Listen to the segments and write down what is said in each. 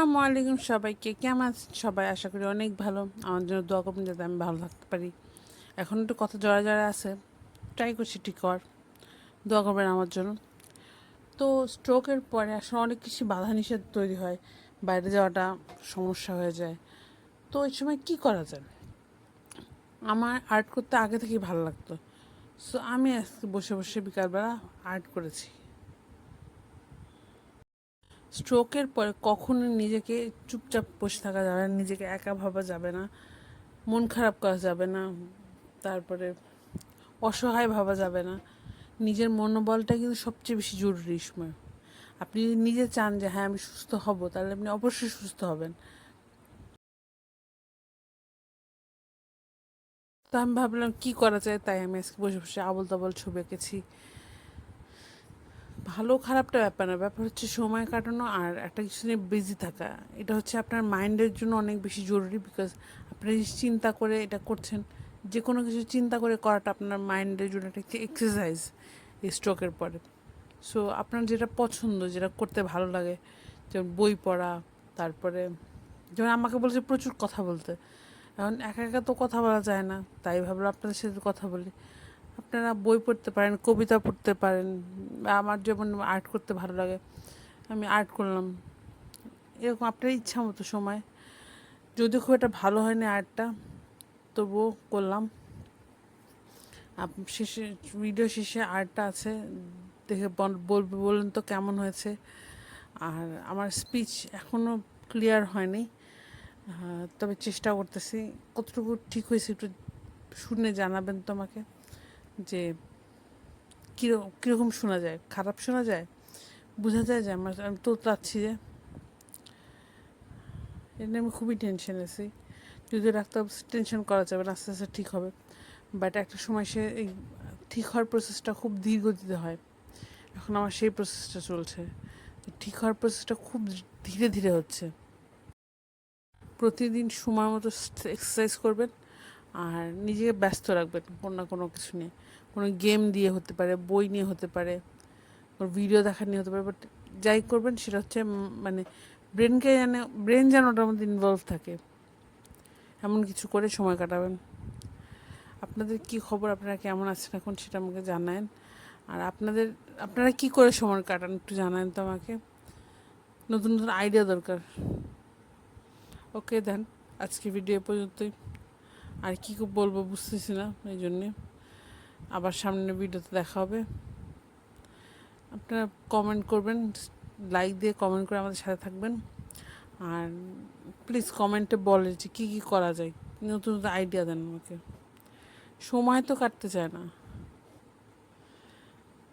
আসসালামু আলাইকুম সবাইকে, কেমন আছেন সবাই? আশা করি অনেক ভালো। আমার জন্য দোয়া করবেন যাতে আমি ভালো থাকতে পারি। এখন একটু কথা জড়া জড়া আছে, ট্রাই করছি ঠিক কর। দোয়া করবেন আমার জন্য। তো স্ট্রোকের পরে আসলে অনেক কিছু বাধা নিষেধ তৈরি হয়, বাইরে যাওয়াটা সমস্যা হয়ে যায়। তো ওই সময় কী করা যায়? আমার আর্ট করতে আগে থেকেই ভালো লাগতো, সো আমি আজকে বসে বসে বিকালবেলা আর্ট করেছি। স্ট্রোকের পরে কখনো নিজেকে চুপচাপ বসে থাকা যাবে না, নিজেকে একা ভাবা যাবে না, মন খারাপ করা যাবে না, তারপরে অসহায় ভাবা যাবে না। নিজের মনোবলটা কিন্তু সবচেয়ে বেশি জরুরি সময়। আপনি যদি নিজে চান যে হ্যাঁ আমি সুস্থ হব, তাহলে আপনি অবশ্যই সুস্থ হবেন। তো আমি ভাবলাম কী করা যায়, তাই আমি আজকে বসে বসে আবল তাবল ছবি এঁকেছি। ভালো খারাপটা ব্যাপার না, ব্যাপার হচ্ছে সময় কাটানো আর একটা কিছু নিয়ে বিজি থাকা। এটা হচ্ছে আপনার মাইন্ডের জন্য অনেক বেশি জরুরি, বিকজ আপনি চিন্তা করে এটা করছেন। যে কোনো কিছু চিন্তা করে করাটা আপনার মাইন্ডের জন্য একটা এক্সারসাইজ এই স্ট্রোকের পরে। সো আপনার যেটা পছন্দ, যেটা করতে ভালো লাগে, যেমন বই পড়া, তারপরে যেমন আমাকে বলছে প্রচুর কথা বলতে। এখন একা একা তো কথা বলা যায় না, তাই ভাবলাম আপনাদের সাথে কথা বলি। আপনারা বই পড়তে পারেন, কবিতা পড়তে পারেন, বা আমার যেমন আর্ট করতে ভালো লাগে, আমি আর্ট করলাম। এরকম আপনার ইচ্ছা মতো সময়, যদিও খুব একটা ভালো হয়নি আর্টটা, তবুও করলাম। শেষে ভিডিও শেষে আর্টটা আছে, দেখে বলুন তো কেমন হয়েছে। আর আমার স্পিচ এখনও ক্লিয়ার হয়নি, তবে চেষ্টা করতেছি। কতটুকু ঠিক হয়েছে একটু শুনে জানাবেন তো আমাকে, যে কীরকম শোনা যায়। খারাপ শোনা যায়, বোঝা যায় যে আমি তো চাচ্ছি যে, এটা নিয়ে আমি খুবই টেনশন আছি। যদি ডাক্তার টেনশন করা যাবে না, আস্তে আস্তে ঠিক হবে। বাট একটা সময় সে এই ঠিক হওয়ার প্রসেসটা খুব ধীর গতিতে হয়। এখন আমার সেই প্রসেসটা চলছে, ঠিক হওয়ার প্রসেসটা খুব ধীরে ধীরে হচ্ছে। প্রতিদিন সময় মতো এক্সারসাইজ করবেন আর নিজেকে ব্যস্ত রাখবেন কোনো না কোনো কিছু নিয়ে। কোনো গেম দিয়ে হতে পারে, বই নিয়ে হতে পারে, কোনো ভিডিও দেখা নিয়ে হতে পারে, বাট যাই করবেন সেটা হচ্ছে মানে ব্রেন যেন ওটার মধ্যে ইনভলভ থাকে, এমন কিছু করে সময় কাটাবেন। আপনাদের কি খবর, আপনারা কেমন আছেন এখন সেটা আমাকে জানায়েন। আর আপনারা কি করে সময় কাটান একটু জানান তো আমাকে। নতুন নতুন আইডিয়া দরকার। ওকে দেন, আজকে ভিডিও পর্যন্তই। আর কী বলবো বুঝতেছি না, এই জন্যে আবার সামনে ভিডিওতে দেখা হবে। আপনারা কমেন্ট করবেন, লাইক দিয়ে কমেন্ট করে আমাদের সাথে থাকবেন। আর প্লিজ কমেন্টে বলে যে কী কী করা যায়, নতুন নতুন আইডিয়া দেন আমাকে। সময় তো কাটতে চায় না।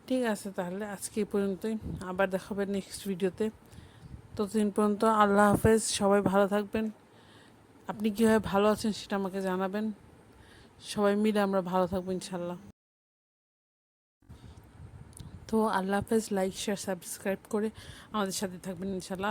ঠিক আছে, তাহলে আজকে এই পর্যন্তই। আবার দেখা হবে নেক্সট ভিডিওতে। ততদিন পর্যন্ত আল্লাহ হাফেজ, সবাই ভালো থাকবেন। আপনি কীভাবে ভালো আছেন সেটা আমাকে জানাবেন। সবাই মিলে আমরা ভালো থাকবো ইনশাল্লাহ। তো আল্লাহ হাফেজ, লাইক শেয়ার সাবস্ক্রাইব করে আমাদের সাথে থাকবেন ইনশাল্লাহ।